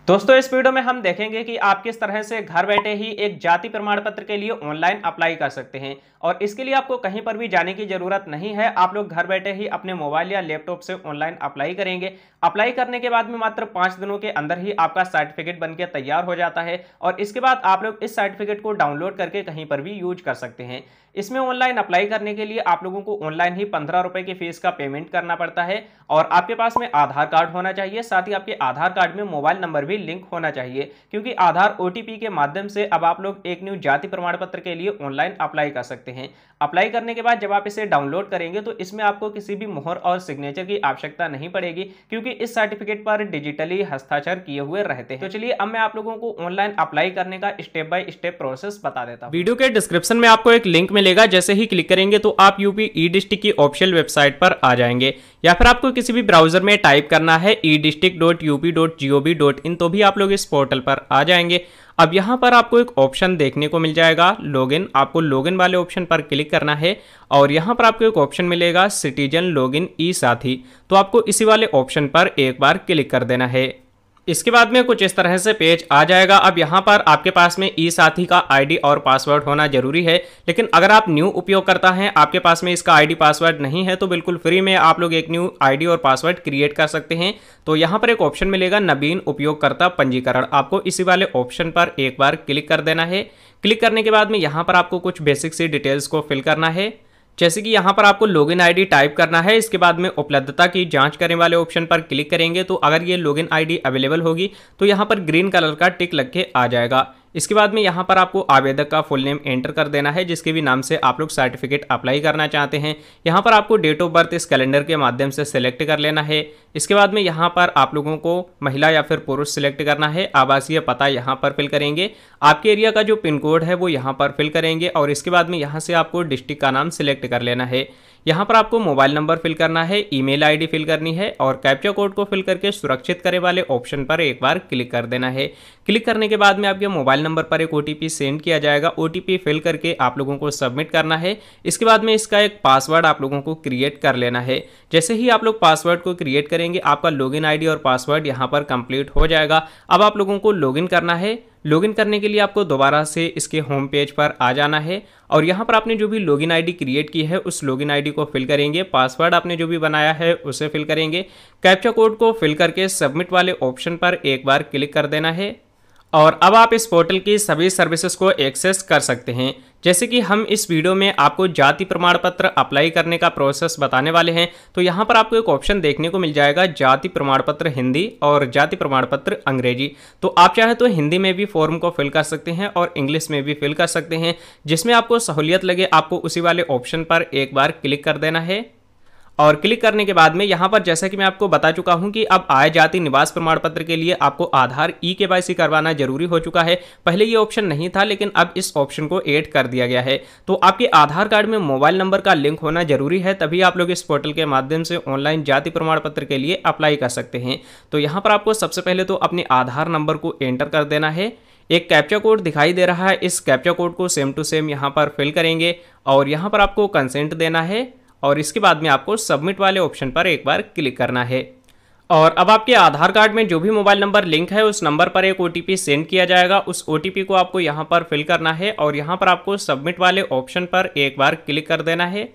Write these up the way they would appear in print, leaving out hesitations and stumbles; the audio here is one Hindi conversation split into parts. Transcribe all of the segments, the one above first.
दोस्तों इस वीडियो में हम देखेंगे कि आप किस तरह से घर बैठे ही एक जाति प्रमाण पत्र के लिए ऑनलाइन अप्लाई कर सकते हैं। और इसके लिए आपको कहीं पर भी जाने की जरूरत नहीं है। आप लोग घर बैठे ही अपने मोबाइल या लैपटॉप से ऑनलाइन अप्लाई करेंगे। अप्लाई करने के बाद में मात्र 5 दिनों के अंदर ही आपका सर्टिफिकेट बनके तैयार हो जाता है और इसके बाद आप लोग इस सर्टिफिकेट को डाउनलोड करके कहीं पर भी यूज कर सकते हैं। इसमें ऑनलाइन अप्लाई करने के लिए आप लोगों को ऑनलाइन ही 15 रुपए की फीस का पेमेंट करना पड़ता है और आपके पास में आधार कार्ड होना चाहिए। साथ ही आपके आधार कार्ड में मोबाइल नंबर भी लिंक होना चाहिए, क्योंकि आधार ओटीपी के माध्यम से अब आप लोग एक न्यू जाति प्रमाण पत्र के लिए ऑनलाइन अप्लाई कर सकते हैं। अप्लाई करने के बाद जब आप इसे डाउनलोड करेंगे तो इसमें आपको किसी भी मोहर और सिग्नेचर की आवश्यकता नहीं पड़ेगी, क्योंकि इस सर्टिफिकेट पर डिजिटली हस्ताक्षर किए हुए रहते हैं। तो चलिए अब मैं आप लोगों को ऑनलाइन अप्लाई करने का स्टेप बाय स्टेप प्रोसेस बता देता हूं। वीडियो के डिस्क्रिप्शन में आपको एक लिंक मिलेगा, जैसे ही क्लिक करेंगे तो आप यूपी ई डिस्ट्रिक्ट की ऑफिशियल वेबसाइट पर आ जाएंगे, या फिर आपको किसी भी ब्राउजर में टाइप करना है edistrict.up.gov.in, तो भी आप लोग इस पोर्टल पर आ जाएंगे। अब यहाँ पर आपको एक ऑप्शन देखने को मिल जाएगा लॉगिन। आपको लॉगिन वाले ऑप्शन पर क्लिक करना है और यहाँ पर आपको एक ऑप्शन मिलेगा सिटीजन लॉगिन ई साथी, तो आपको इसी वाले ऑप्शन पर एक बार क्लिक कर देना है। इसके बाद में कुछ इस तरह से पेज आ जाएगा। अब यहाँ पर आपके पास में ई साथी का आईडी और पासवर्ड होना जरूरी है, लेकिन अगर आप न्यू उपयोगकर्ता हैं, आपके पास में इसका आईडी पासवर्ड नहीं है, तो बिल्कुल फ्री में आप लोग एक न्यू आईडी और पासवर्ड क्रिएट कर सकते हैं। तो यहाँ पर एक ऑप्शन मिलेगा नवीन उपयोगकर्ता पंजीकरण, आपको इसी वाले ऑप्शन पर एक बार क्लिक कर देना है। क्लिक करने के बाद में यहाँ पर आपको कुछ बेसिक सी डिटेल्स को फिल करना है, जैसे कि यहाँ पर आपको लॉगिन आईडी टाइप करना है। इसके बाद में उपलब्धता की जांच करने वाले ऑप्शन पर क्लिक करेंगे तो अगर ये लॉगिन आईडी अवेलेबल होगी तो यहाँ पर ग्रीन कलर का टिक लग के आ जाएगा। इसके बाद में यहाँ पर आपको आवेदक का फुल नेम एंटर कर देना है, जिसके भी नाम से आप लोग सर्टिफिकेट अप्लाई करना चाहते हैं। यहाँ पर आपको डेट ऑफ बर्थ इस कैलेंडर के माध्यम से सिलेक्ट कर लेना है। इसके बाद में यहाँ पर आप लोगों को महिला या फिर पुरुष सिलेक्ट करना है। आवासीय पता यहाँ पर फिल करेंगे, आपके एरिया का जो पिन कोड है वो यहाँ पर फिल करेंगे और इसके बाद में यहाँ से आपको डिस्ट्रिक्ट का नाम सिलेक्ट कर लेना है। यहाँ पर आपको मोबाइल नंबर फिल करना है, ईमेल आईडी फिल करनी है और कैप्चा कोड को फिल करके सुरक्षित करे वाले ऑप्शन पर एक बार क्लिक कर देना है। क्लिक करने के बाद में आपके मोबाइल नंबर पर एक ओटीपी सेंड किया जाएगा। ओटीपी फिल करके आप लोगों को सबमिट करना है। इसके बाद में इसका एक पासवर्ड आप लोगों को क्रिएट कर लेना है। जैसे ही आप लोग पासवर्ड को क्रिएट करेंगे आपका लॉगिन आईडी और पासवर्ड यहाँ पर कंप्लीट हो जाएगा। अब आप लोगों को लॉगिन करना है। लॉगिन करने के लिए आपको दोबारा से इसके होम पेज पर आ जाना है और यहाँ पर आपने जो भी लॉगिन आईडी क्रिएट की है उस लॉगिन आईडी को फिल करेंगे। पासवर्ड आपने जो भी बनाया है उसे फिल करेंगे। कैप्चा कोड को फिल करके सबमिट वाले ऑप्शन पर एक बार क्लिक कर देना है और अब आप इस पोर्टल की सभी सर्विसेज को एक्सेस कर सकते हैं। जैसे कि हम इस वीडियो में आपको जाति प्रमाण पत्र अप्लाई करने का प्रोसेस बताने वाले हैं, तो यहाँ पर आपको एक ऑप्शन देखने को मिल जाएगा जाति प्रमाण पत्र हिंदी और जाति प्रमाण पत्र अंग्रेजी। तो आप चाहे तो हिंदी में भी फॉर्म को फिल कर सकते हैं और इंग्लिश में भी फिल कर सकते हैं, जिसमें आपको सहूलियत लगे आपको उसी वाले ऑप्शन पर एक बार क्लिक कर देना है। और क्लिक करने के बाद में यहाँ पर जैसा कि मैं आपको बता चुका हूँ कि अब आय जाति निवास प्रमाण पत्र के लिए आपको आधार ई-केवाईसी करवाना जरूरी हो चुका है। पहले ये ऑप्शन नहीं था, लेकिन अब इस ऑप्शन को ऐड कर दिया गया है। तो आपके आधार कार्ड में मोबाइल नंबर का लिंक होना जरूरी है, तभी आप लोग इस पोर्टल के माध्यम से ऑनलाइन जाति प्रमाण पत्र के लिए अप्लाई कर सकते हैं। तो यहाँ पर आपको सबसे पहले तो अपने आधार नंबर को एंटर कर देना है। एक कैप्चा कोड दिखाई दे रहा है, इस कैप्चा कोड को सेम टू सेम यहाँ पर फिल करेंगे और यहाँ पर आपको कंसेंट देना है और इसके बाद में आपको सबमिट वाले ऑप्शन पर एक बार क्लिक करना है। और अब आपके आधार कार्ड में जो भी मोबाइल नंबर लिंक है उस नंबर पर एक ओटीपी सेंड किया जाएगा। उस ओटीपी को आपको यहाँ पर फिल करना है और यहाँ पर आपको सबमिट वाले ऑप्शन पर एक बार क्लिक कर देना है।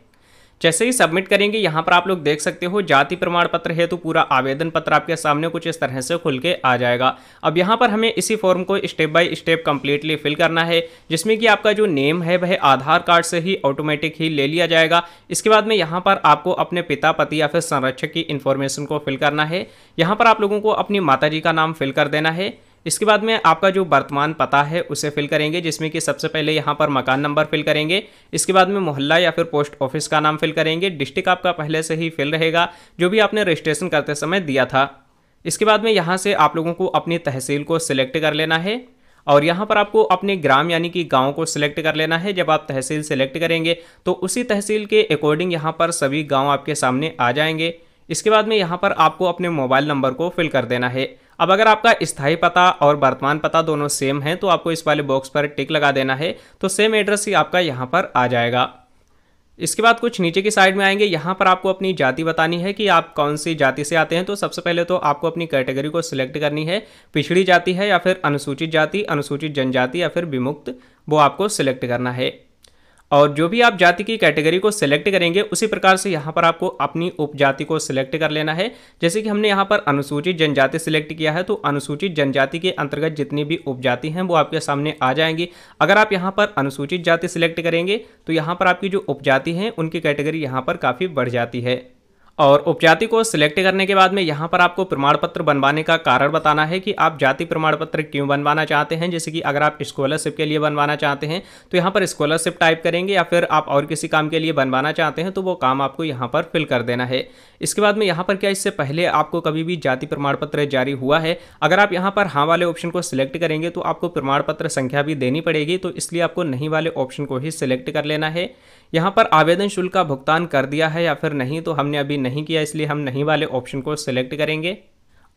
जैसे ही सबमिट करेंगे यहाँ पर आप लोग देख सकते हो जाति प्रमाण पत्र है, तो पूरा आवेदन पत्र आपके सामने कुछ इस तरह से खुल के आ जाएगा। अब यहाँ पर हमें इसी फॉर्म को step by step completely fill करना है, जिसमें कि आपका जो नेम है वह आधार कार्ड से ही ऑटोमेटिक ही ले लिया जाएगा। इसके बाद में यहाँ पर आपको अपने पिता, पति या फिर संरक्षक की इन्फॉर्मेशन को फिल करना है। यहाँ पर आप लोगों को अपनी माताजी का नाम फिल कर देना है। इसके बाद में आपका जो वर्तमान पता है उसे फिल करेंगे, जिसमें कि सबसे पहले यहाँ पर मकान नंबर फिल करेंगे। इसके बाद में मोहल्ला या फिर पोस्ट ऑफिस का नाम फिल करेंगे। डिस्ट्रिक्ट आपका पहले से ही फिल रहेगा, जो भी आपने रजिस्ट्रेशन करते समय दिया था। इसके बाद में यहाँ से आप लोगों को अपनी तहसील को सिलेक्ट कर लेना है और यहाँ पर आपको अपने ग्राम यानी कि गांव को सिलेक्ट कर लेना है। जब आप तहसील सिलेक्ट करेंगे तो उसी तहसील के अकॉर्डिंग यहाँ पर सभी गाँव आपके सामने आ जाएंगे। इसके बाद में यहाँ पर आपको अपने मोबाइल नंबर को फिल कर देना है। अब अगर आपका स्थायी पता और वर्तमान पता दोनों सेम है तो आपको इस वाले बॉक्स पर टिक लगा देना है, तो सेम एड्रेस ही आपका यहाँ पर आ जाएगा। इसके बाद कुछ नीचे की साइड में आएंगे, यहाँ पर आपको अपनी जाति बतानी है कि आप कौन सी जाति से आते हैं। तो सबसे पहले तो आपको अपनी कैटेगरी को सिलेक्ट करनी है, पिछड़ी जाति है या फिर अनुसूचित जाति, अनुसूचित जनजाति या फिर विमुक्त, वो आपको सिलेक्ट करना है। और जो भी आप जाति की कैटेगरी को सिलेक्ट करेंगे उसी प्रकार से यहाँ पर आपको अपनी उपजाति को सिलेक्ट कर लेना है। जैसे कि हमने यहाँ पर अनुसूचित जनजाति सिलेक्ट किया है, तो अनुसूचित जनजाति के अंतर्गत जितनी भी उपजाति हैं वो आपके सामने आ जाएंगी। अगर आप यहाँ पर अनुसूचित जाति सिलेक्ट करेंगे तो यहाँ पर आपकी जो उपजाति हैं उनकी कैटेगरी यहाँ पर काफ़ी बढ़ जाती है। और उपजाति को सिलेक्ट करने के बाद में यहाँ पर आपको प्रमाण पत्र बनवाने का कारण बताना है कि आप जाति प्रमाण पत्र क्यों बनवाना चाहते हैं। जैसे कि अगर आप स्कॉलरशिप के लिए बनवाना चाहते हैं तो यहाँ पर स्कॉलरशिप टाइप करेंगे, या फिर आप और किसी काम के लिए बनवाना चाहते हैं तो वो काम आपको यहाँ पर फिल कर देना है। इसके बाद में यहाँ पर क्या इससे पहले आपको कभी भी जाति प्रमाण पत्र जारी हुआ है, अगर आप यहाँ पर हाँ वाले ऑप्शन को सिलेक्ट करेंगे तो आपको प्रमाण पत्र संख्या भी देनी पड़ेगी, तो इसलिए आपको नहीं वाले ऑप्शन को ही सिलेक्ट कर लेना है। यहाँ पर आवेदन शुल्क का भुगतान कर दिया है या फिर नहीं, तो हमने अभी नहीं किया, इसलिए हम नहीं वाले ऑप्शन को सिलेक्ट करेंगे।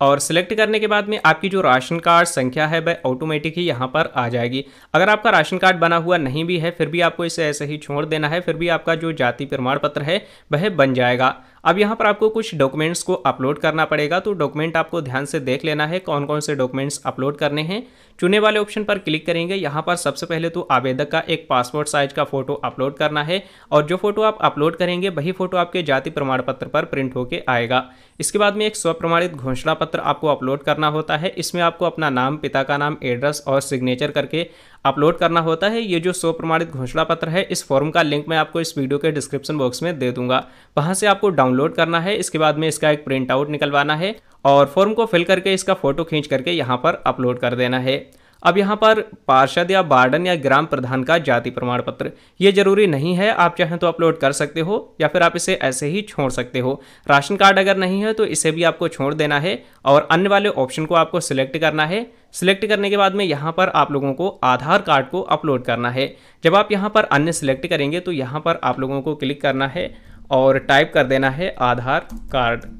और सिलेक्ट करने के बाद में आपकी जो राशन कार्ड संख्या है वह ऑटोमेटिक ही यहाँ पर आ जाएगी। अगर आपका राशन कार्ड बना हुआ नहीं भी है फिर भी आपको इसे ऐसे ही छोड़ देना है, फिर भी आपका जो जाति प्रमाण पत्र है वह बन जाएगा। अब यहाँ पर आपको कुछ डॉक्यूमेंट्स को अपलोड करना पड़ेगा, तो डॉक्यूमेंट आपको ध्यान से देख लेना है कौन कौन से डॉक्यूमेंट्स अपलोड करने हैं। चुने वाले ऑप्शन पर क्लिक करेंगे, यहाँ पर सबसे पहले तो आवेदक का एक पासपोर्ट साइज का फोटो अपलोड करना है, और जो फोटो आप अपलोड करेंगे वही फोटो आपके जाति प्रमाण पत्र पर प्रिंट होकर आएगा। इसके बाद में एक स्वप्रमाणित घोषणा पत्र आपको अपलोड करना होता है। इसमें आपको अपना नाम, पिता का नाम, एड्रेस और सिग्नेचर करके अपलोड करना होता है। ये जो स्वप्रमाणित घोषणा पत्र है इस फॉर्म का लिंक मैं आपको इस वीडियो के डिस्क्रिप्शन बॉक्स में दे दूंगा, वहां से आपको डाउनलोड करना है। इसके बाद में इसका एक प्रिंट आउट निकलवाना है और फॉर्म को फिल करके इसका फोटो खींच करके यहाँ पर अपलोड कर देना है। अब यहाँ पर पार्षद या वार्डन या ग्राम प्रधान का जाति प्रमाण पत्र ये जरूरी नहीं है, आप चाहें तो अपलोड कर सकते हो या फिर आप इसे ऐसे ही छोड़ सकते हो। राशन कार्ड अगर नहीं है तो इसे भी आपको छोड़ देना है और अन्य वाले ऑप्शन को आपको सिलेक्ट करना है। सिलेक्ट करने के बाद में यहाँ पर आप लोगों को आधार कार्ड को अपलोड करना है। जब आप यहाँ पर अन्य सिलेक्ट करेंगे तो यहाँ पर आप लोगों को क्लिक करना है और टाइप कर देना है आधार कार्ड।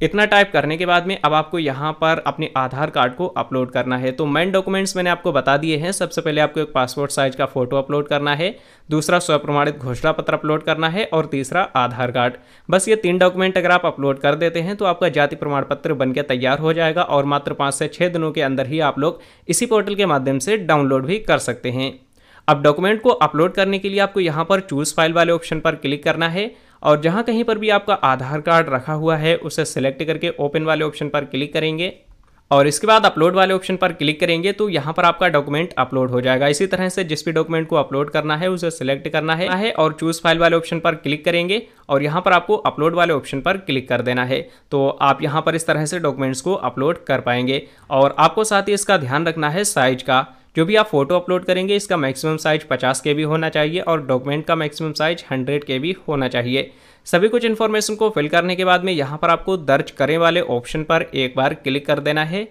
इतना टाइप करने के बाद में अब आपको यहाँ पर अपने आधार कार्ड को अपलोड करना है। तो मेन डॉक्यूमेंट्स मैंने आपको बता दिए हैं। सबसे पहले आपको एक पासपोर्ट साइज का फोटो अपलोड करना है, दूसरा स्वप्रमाणित घोषणा पत्र अपलोड करना है और तीसरा आधार कार्ड। बस ये 3 डॉक्यूमेंट अगर आप अपलोड कर देते हैं तो आपका जाति प्रमाण पत्र बनकर तैयार हो जाएगा और मात्र 5 से 6 दिनों के अंदर ही आप लोग इसी पोर्टल के माध्यम से डाउनलोड भी कर सकते हैं। अब डॉक्यूमेंट को अपलोड करने के लिए आपको यहाँ पर चूज फाइल वाले ऑप्शन पर क्लिक करना है और जहाँ कहीं पर भी आपका आधार कार्ड रखा हुआ है उसे सिलेक्ट करके ओपन वाले ऑप्शन पर क्लिक करेंगे और इसके बाद अपलोड वाले ऑप्शन पर क्लिक करेंगे तो यहाँ पर आपका डॉक्यूमेंट अपलोड हो जाएगा। इसी तरह से जिस भी डॉक्यूमेंट को अपलोड करना है उसे सिलेक्ट करना है और चूज फाइल वाले ऑप्शन पर क्लिक करेंगे और यहाँ पर आपको अपलोड वाले ऑप्शन पर क्लिक कर देना है। तो आप यहाँ पर इस तरह से डॉक्यूमेंट्स को अपलोड कर पाएंगे। और आपको साथ ही इसका ध्यान रखना है साइज का। जो भी आप फोटो अपलोड करेंगे इसका मैक्सिमम साइज 50 KB होना चाहिए और डॉक्यूमेंट का मैक्सिमम साइज 100 KB होना चाहिए। सभी कुछ इन्फॉर्मेशन को फिल करने के बाद में यहाँ पर आपको दर्ज करें वाले ऑप्शन पर एक बार क्लिक कर देना है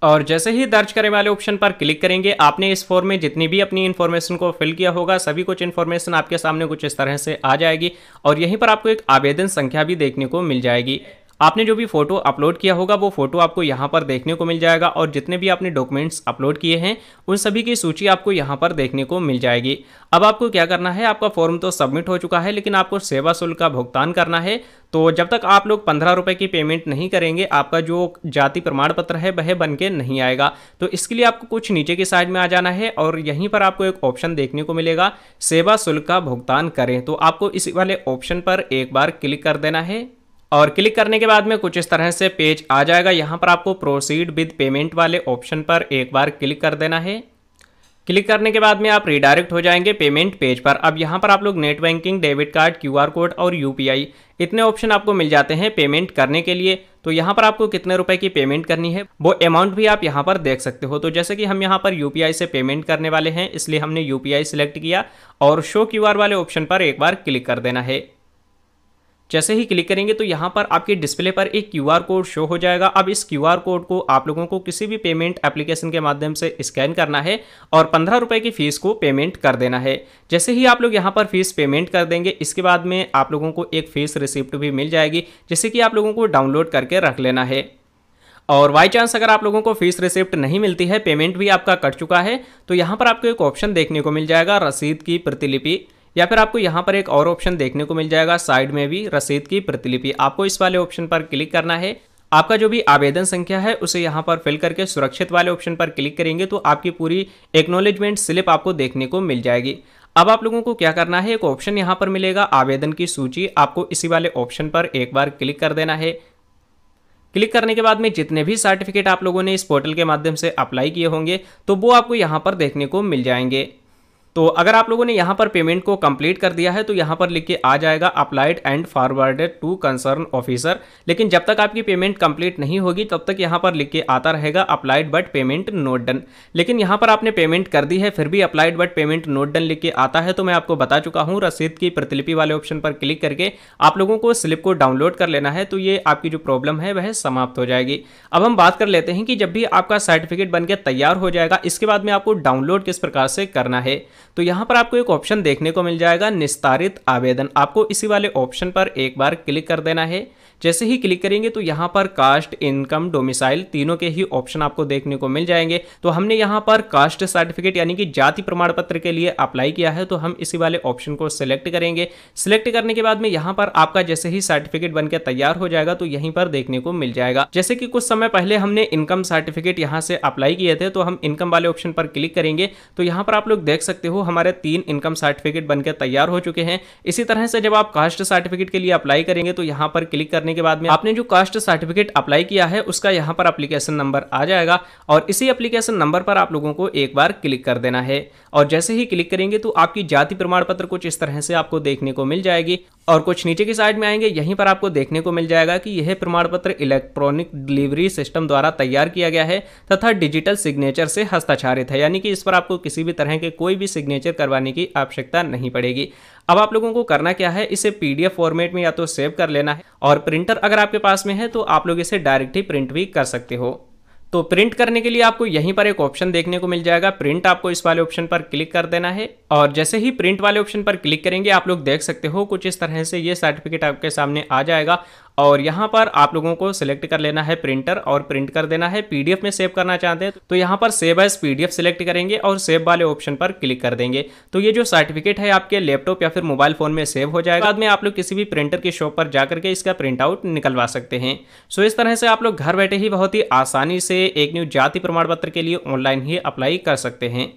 और जैसे ही दर्ज करें वाले ऑप्शन पर क्लिक करेंगे आपने इस फॉर्म में जितनी भी अपनी इन्फॉर्मेशन को फिल किया होगा सभी कुछ इन्फॉर्मेशन आपके सामने कुछ इस तरह से आ जाएगी और यहीं पर आपको एक आवेदन संख्या भी देखने को मिल जाएगी। आपने जो भी फोटो अपलोड किया होगा वो फोटो आपको यहाँ पर देखने को मिल जाएगा और जितने भी आपने डॉक्यूमेंट्स अपलोड किए हैं उन सभी की सूची आपको यहाँ पर देखने को मिल जाएगी। अब आपको क्या करना है, आपका फॉर्म तो सबमिट हो चुका है लेकिन आपको सेवा शुल्क का भुगतान करना है। तो जब तक आप लोग 15 रुपये की पेमेंट नहीं करेंगे आपका जो जाति प्रमाण पत्र है वह बन के नहीं आएगा। तो इसके लिए आपको कुछ नीचे की साइड में आ जाना है और यहीं पर आपको एक ऑप्शन देखने को मिलेगा सेवा शुल्क का भुगतान करें। तो आपको इसी वाले ऑप्शन पर एक बार क्लिक कर देना है और क्लिक करने के बाद में कुछ इस तरह से पेज आ जाएगा। यहाँ पर आपको प्रोसीड विद पेमेंट वाले ऑप्शन पर एक बार क्लिक कर देना है। क्लिक करने के बाद में आप रिडायरेक्ट हो जाएंगे पेमेंट पेज पर। अब यहाँ पर आप लोग net banking, debit card, QR code और UPI इतने ऑप्शन आपको मिल जाते हैं पेमेंट करने के लिए। तो यहाँ पर आपको कितने रुपए की पेमेंट करनी है वो अमाउंट भी आप यहाँ पर देख सकते हो। तो जैसे कि हम यहाँ पर UPI से पेमेंट करने वाले हैं इसलिए हमने UPI सिलेक्ट किया और शो QR वाले ऑप्शन पर एक बार क्लिक कर देना है। जैसे ही क्लिक करेंगे तो यहाँ पर आपके डिस्प्ले पर एक QR कोड शो हो जाएगा। अब इस QR कोड को आप लोगों को किसी भी पेमेंट एप्लीकेशन के माध्यम से स्कैन करना है और 15 रुपये की फीस को पेमेंट कर देना है। जैसे ही आप लोग यहाँ पर फीस पेमेंट कर देंगे इसके बाद में आप लोगों को एक फीस रिसिप्ट भी मिल जाएगी जिससे कि आप लोगों को डाउनलोड करके रख लेना है। और बाई चांस अगर आप लोगों को फीस रिसिप्ट नहीं मिलती है, पेमेंट भी आपका कट चुका है, तो यहाँ पर आपको एक ऑप्शन देखने को मिल जाएगा रसीद की प्रतिलिपि। या फिर आपको यहाँ पर एक और ऑप्शन देखने को मिल जाएगा साइड में भी रसीद की प्रतिलिपि। आपको इस वाले ऑप्शन पर क्लिक करना है। आपका जो भी आवेदन संख्या है उसे यहाँ पर फिल करके सुरक्षित वाले ऑप्शन पर क्लिक करेंगे तो आपकी पूरी एक्नॉलेजमेंट स्लिप आपको देखने को मिल जाएगी। अब आप लोगों को क्या करना है, एक ऑप्शन यहाँ पर मिलेगा आवेदन की सूची, आपको इसी वाले ऑप्शन पर एक बार क्लिक कर देना है। क्लिक करने के बाद में जितने भी सर्टिफिकेट आप लोगों ने इस पोर्टल के माध्यम से अप्लाई किए होंगे तो वो आपको यहाँ पर देखने को मिल जाएंगे। तो अगर आप लोगों ने यहाँ पर पेमेंट को कंप्लीट कर दिया है तो यहाँ पर लिख के आ जाएगा applied and forwarded to concern officer. लेकिन जब तक आपकी पेमेंट कंप्लीट नहीं होगी तब तक यहाँ पर लिख के आता रहेगा applied but payment note done. लेकिन यहाँ पर आपने पेमेंट कर दी है फिर भी applied but payment note done लिख के आता है तो मैं आपको बता चुका हूँ, रसीद की प्रतिलिपि वाले ऑप्शन पर क्लिक करके आप लोगों को स्लिप को डाउनलोड कर लेना है तो ये आपकी जो प्रॉब्लम है वह समाप्त हो जाएगी। अब हम बात कर लेते हैं कि जब भी आपका सर्टिफिकेट बनकर तैयार हो जाएगा इसके बाद में आपको डाउनलोड किस प्रकार से करना है। तो यहाँ पर आपको एक ऑप्शन देखने को मिल जाएगा निस्तारित आवेदन, आपको इसी वाले ऑप्शन पर एक बार क्लिक कर देना है। जैसे ही क्लिक करेंगे तो यहाँ पर कास्ट, इनकम, डोमिसाइल तीनों के ही ऑप्शन आपको देखने को मिल जाएंगे। तो हमने यहाँ पर कास्ट सर्टिफिकेट यानी कि जाति प्रमाण पत्र के लिए अप्लाई किया है तो हम इसी वाले ऑप्शन को सिलेक्ट करेंगे। सिलेक्ट करने के बाद में यहाँ पर आपका जैसे ही सर्टिफिकेट बनकर तैयार हो जाएगा तो यहीं पर देखने को मिल जाएगा। जैसे कि कुछ समय पहले हमने इनकम सर्टिफिकेट यहाँ से अप्लाई किए थे तो हम इनकम वाले ऑप्शन पर क्लिक करेंगे तो यहाँ पर आप लोग देख सकते हो हमारे 3 इनकम सर्टिफिकेट बनकर तैयार हो चुके हैं। इसी तरह से जब आप कास्ट सर्टिफिकेट के लिए अप्लाई करेंगे तो यहाँ पर क्लिक करने के बाद में आपने जो कास्ट सर्टिफिकेट अप्लाई किया है उसका यहाँ पर एप्लीकेशन नंबर आ जाएगा और इसी एप्लीकेशन नंबर पर आप लोगों को एक बार क्लिक कर देना है। और जैसे ही क्लिक करेंगे तो आपकी जाति प्रमाण पत्र कुछ इस तरह से आपको देखने को मिल जाएगी। और कुछ नीचे की साइड में आएंगे यहीं पर आपको देखने को मिल जाएगा कि यह प्रमाण पत्र इलेक्ट्रॉनिक डिलीवरी सिस्टम द्वारा तैयार किया गया है तथा डिजिटल सिग्नेचर से हस्ताक्षरित है, यानी कि इस पर आपको किसी भी तरह के कोई भी सिग्नेचर करवाने की आवश्यकता नहीं पड़ेगी। अब आप लोगों को करना क्या है, इसे पीडीएफ फॉर्मेट में या तो सेव कर लेना है और प्रिंटर अगर आपके पास में है तो आप लोग इसे डायरेक्ट ही प्रिंट भी कर सकते हो। तो प्रिंट करने के लिए आपको यहीं पर एक ऑप्शन देखने को मिल जाएगा प्रिंट, आपको इस वाले ऑप्शन पर क्लिक कर देना है। और जैसे ही प्रिंट वाले ऑप्शन पर क्लिक करेंगे आप लोग देख सकते हो कुछ इस तरह से ये सर्टिफिकेट आपके सामने आ जाएगा और यहाँ पर आप लोगों को सिलेक्ट कर लेना है प्रिंटर और प्रिंट कर देना है। पीडीएफ में सेव करना चाहते हैं तो यहाँ पर सेव एज पीडीएफ सिलेक्ट करेंगे और सेव वाले ऑप्शन पर क्लिक कर देंगे तो ये जो सर्टिफिकेट है आपके लैपटॉप या फिर मोबाइल फोन में सेव हो जाएगा। बाद में आप लोग किसी भी प्रिंटर की शॉप पर जाकर के इसका प्रिंट आउट निकलवा सकते हैं। सो इस तरह से आप लोग घर बैठे ही बहुत ही आसानी से एक न्यू जाति प्रमाण पत्र के लिए ऑनलाइन ही अप्लाई कर सकते हैं।